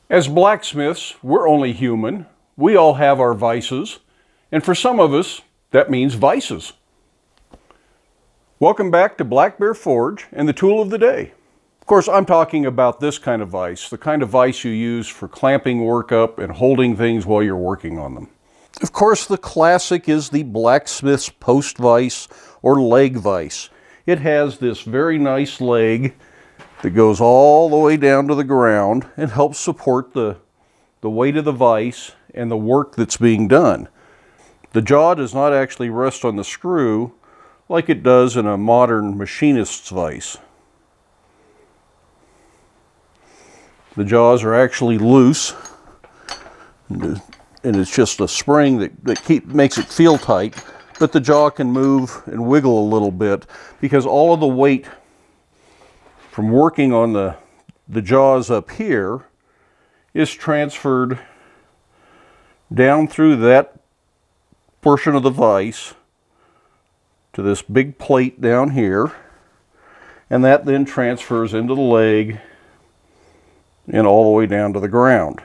As blacksmiths, we're only human. We all have our vices, and for some of us, that means vices. Welcome back to Black Bear Forge and the tool of the day. Of course, I'm talking about this kind of vise, the kind of vise you use for clamping work up and holding things while you're working on them. Of course, the classic is the blacksmith's post vise or leg vise. It has this very nice leg that goes all the way down to the ground and helps support the weight of the vise and the work that's being done. The jaw does not actually rest on the screw like it does in a modern machinist's vise. The jaws are actually loose, and it's just a spring that makes it feel tight, but the jaw can move and wiggle a little bit because all of the weight from working on the jaws up here is transferred down through that portion of the vise to this big plate down here, and that then transfers into the leg and all the way down to the ground.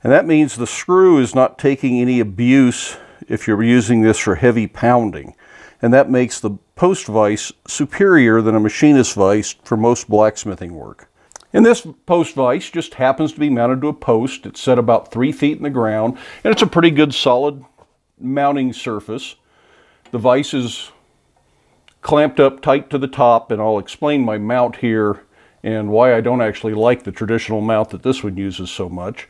And that means the screw is not taking any abuse if you're using this for heavy pounding. And that makes the post vise superior than a machinist vise for most blacksmithing work. And this post vise just happens to be mounted to a post. It's set about 3 feet in the ground, and it's a pretty good solid mounting surface. The vise is clamped up tight to the top, and I'll explain my mount here and why I don't actually like the traditional mount that this one uses so much.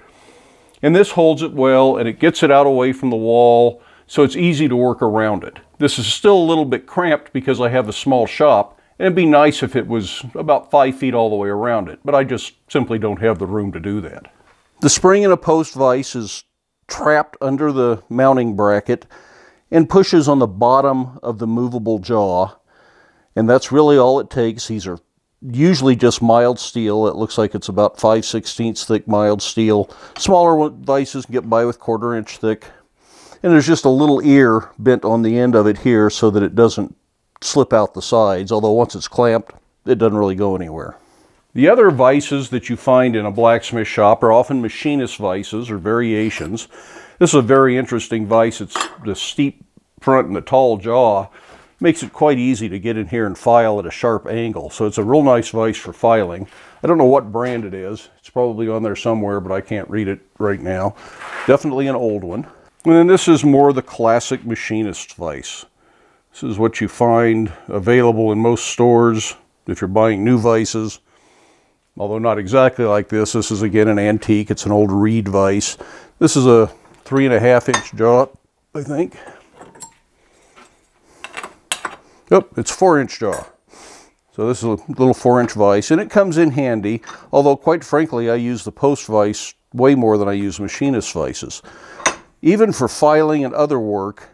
And this holds it well, and it gets it out away from the wall, so it's easy to work around it. This is still a little bit cramped because I have a small shop, and it'd be nice if it was about 5 feet all the way around it, but I just simply don't have the room to do that. The spring in a post vise is trapped under the mounting bracket and pushes on the bottom of the movable jaw, and that's really all it takes. These are usually just mild steel. It looks like it's about 5/16 thick mild steel. Smaller vices can get by with 1/4 inch thick. And there's just a little ear bent on the end of it here so that it doesn't slip out the sides, although once it's clamped, it doesn't really go anywhere. The other vices that you find in a blacksmith shop are often machinist vices or variations. This is a very interesting vise. It's the steep front and the tall jaw. Makes it quite easy to get in here and file at a sharp angle. So it's a real nice vise for filing. I don't know what brand it is. It's probably on there somewhere, but I can't read it right now. Definitely an old one. And then this is more the classic machinist vise. This is what you find available in most stores if you're buying new vices. Although not exactly like this. This is again an antique. It's an old reed vise. This is a 3.5 inch jaw, I think. Yep, it's 4 inch jaw. So this is a little 4 inch vise, and it comes in handy, although quite frankly I use the post vise way more than I use machinist vices. Even for filing and other work,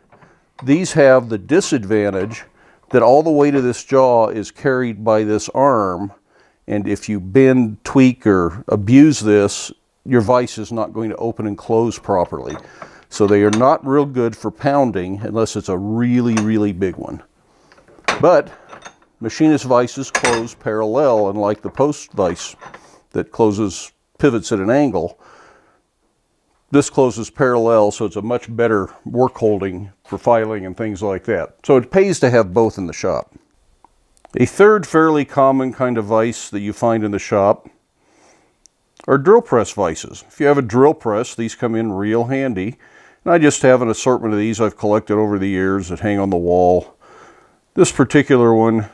these have the disadvantage that all the weight of this jaw is carried by this arm, and if you bend, tweak, or abuse this, your vise is not going to open and close properly. So they are not real good for pounding unless it's a really, really big one. But machinist vices close parallel, unlike the post vise that pivots at an angle. This closes parallel, so it's a much better work holding for filing and things like that. So it pays to have both in the shop. A third fairly common kind of vise that you find in the shop are drill press vices. If you have a drill press, these come in real handy. And I just have an assortment of these I've collected over the years that hang on the wall. This particular one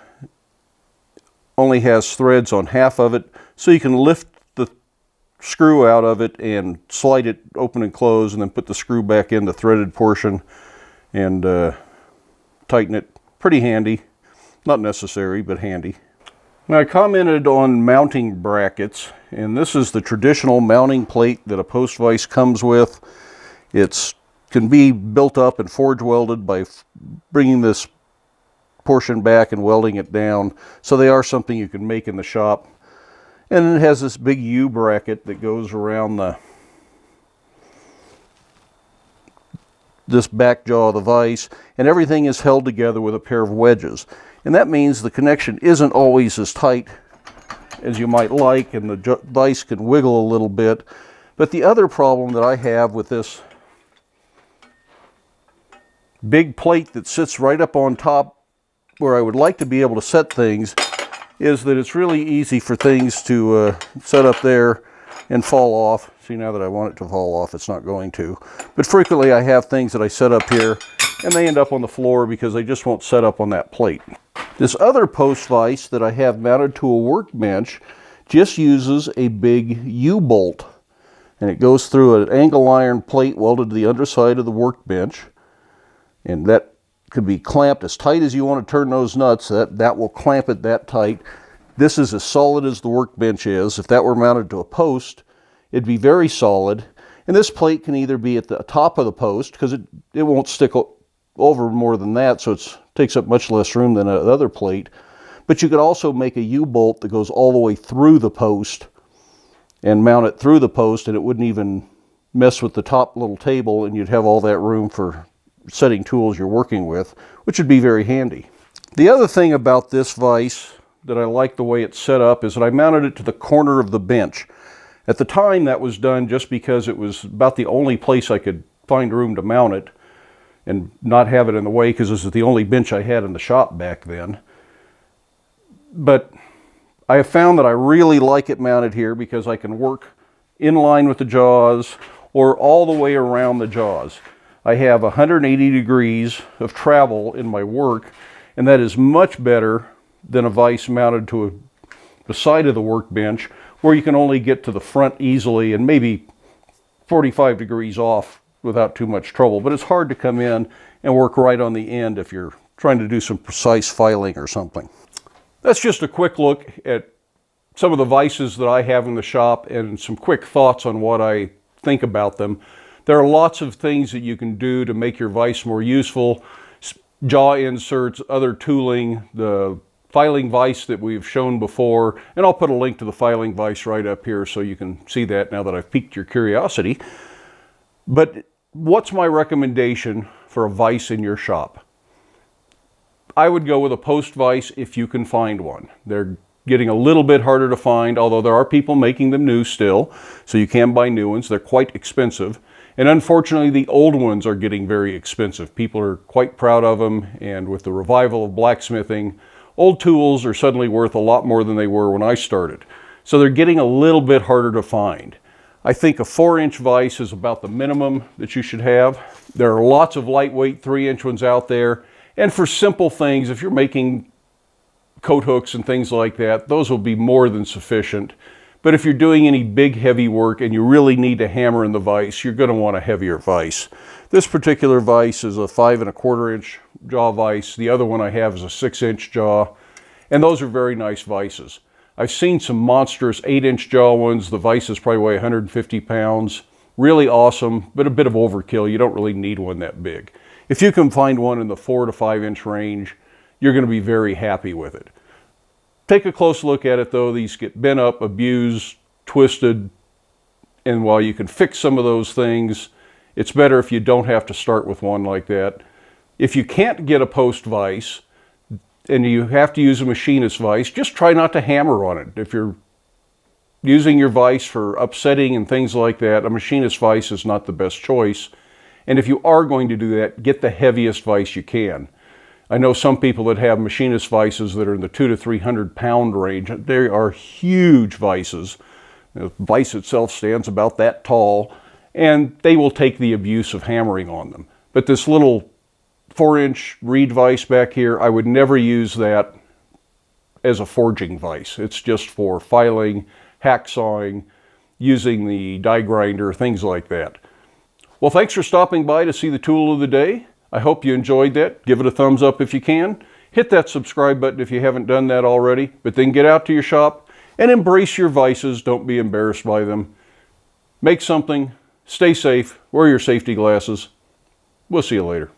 only has threads on half of it, so you can lift the screw out of it and slide it open and close, and then put the screw back in the threaded portion and tighten it. Pretty handy. Not necessary, but handy. Now, I commented on mounting brackets, and this is the traditional mounting plate that a post vise comes with. It can be built up and forge welded by bringing this portion back and welding it down, so they are something you can make in the shop. And it has this big U bracket that goes around this back jaw of the vise, and everything is held together with a pair of wedges. And that means the connection isn't always as tight as you might like, and the vise can wiggle a little bit, But the other problem that I have with this big plate that sits right up on top where I would like to be able to set things is that it's really easy for things to set up there and fall off. See, now that I want it to fall off, it's not going to. But frequently I have things that I set up here and they end up on the floor because they just won't set up on that plate. This other post vise that I have mounted to a workbench just uses a big U-bolt. And it goes through an angle iron plate welded to the underside of the workbench. And that could be clamped as tight as you want to turn those nuts. That will clamp it that tight. This is as solid as the workbench is. If that were mounted to a post, it'd be very solid. And this plate can either be at the top of the post, because it won't stick over more than that, so it takes up much less room than the other plate. But you could also make a U-bolt that goes all the way through the post and mount it through the post, and it wouldn't even mess with the top little table, and you'd have all that room for setting tools you're working with, which would be very handy. The other thing about this vise that I like the way it's set up is that I mounted it to the corner of the bench. At the time that was done just because it was about the only place I could find room to mount it and not have it in the way, because this is the only bench I had in the shop back then. But I have found that I really like it mounted here because I can work in line with the jaws or all the way around the jaws. I have 180 degrees of travel in my work, and that is much better than a vise mounted to the side of the workbench where you can only get to the front easily and maybe 45 degrees off without too much trouble. But it's hard to come in and work right on the end if you're trying to do some precise filing or something. That's just a quick look at some of the vices that I have in the shop and some quick thoughts on what I think about them. There are lots of things that you can do to make your vise more useful. Jaw inserts, other tooling, the filing vise that we've shown before, and I'll put a link to the filing vise right up here so you can see that now that I've piqued your curiosity. But what's my recommendation for a vise in your shop? I would go with a post vise if you can find one. They're getting a little bit harder to find, although there are people making them new still, so you can buy new ones. They're quite expensive. And unfortunately, the old ones are getting very expensive. People are quite proud of them, and with the revival of blacksmithing, old tools are suddenly worth a lot more than they were when I started. So they're getting a little bit harder to find. I think a 4-inch vise is about the minimum that you should have. There are lots of lightweight 3-inch ones out there. And for simple things, if you're making coat hooks and things like that, those will be more than sufficient. But if you're doing any big heavy work and you really need to hammer in the vise, you're going to want a heavier vise. This particular vise is a 5 1/4-inch jaw vise. The other one I have is a 6-inch jaw. And those are very nice vises. I've seen some monstrous 8-inch jaw ones. The vises probably weigh 150 pounds. Really awesome, but a bit of overkill. You don't really need one that big. If you can find one in the 4 to 5-inch range, you're going to be very happy with it. Take a close look at it though. These get bent up, abused, twisted, and while you can fix some of those things, it's better if you don't have to start with one like that. If you can't get a post vise and you have to use a machinist vise, just try not to hammer on it. If you're using your vise for upsetting and things like that, a machinist vise is not the best choice. And if you are going to do that, get the heaviest vise you can. I know some people that have machinist vises that are in the 200 to 300 pound range. They are huge vises. The vise itself stands about that tall, and they will take the abuse of hammering on them. But this little 4-inch reed vise back here, I would never use that as a forging vise. It's just for filing, hacksawing, using the die grinder, things like that. Well, thanks for stopping by to see the tool of the day. I hope you enjoyed that. Give it a thumbs up if you can. Hit that subscribe button if you haven't done that already. But then get out to your shop and embrace your vices. Don't be embarrassed by them. Make something. Stay safe. Wear your safety glasses. We'll see you later.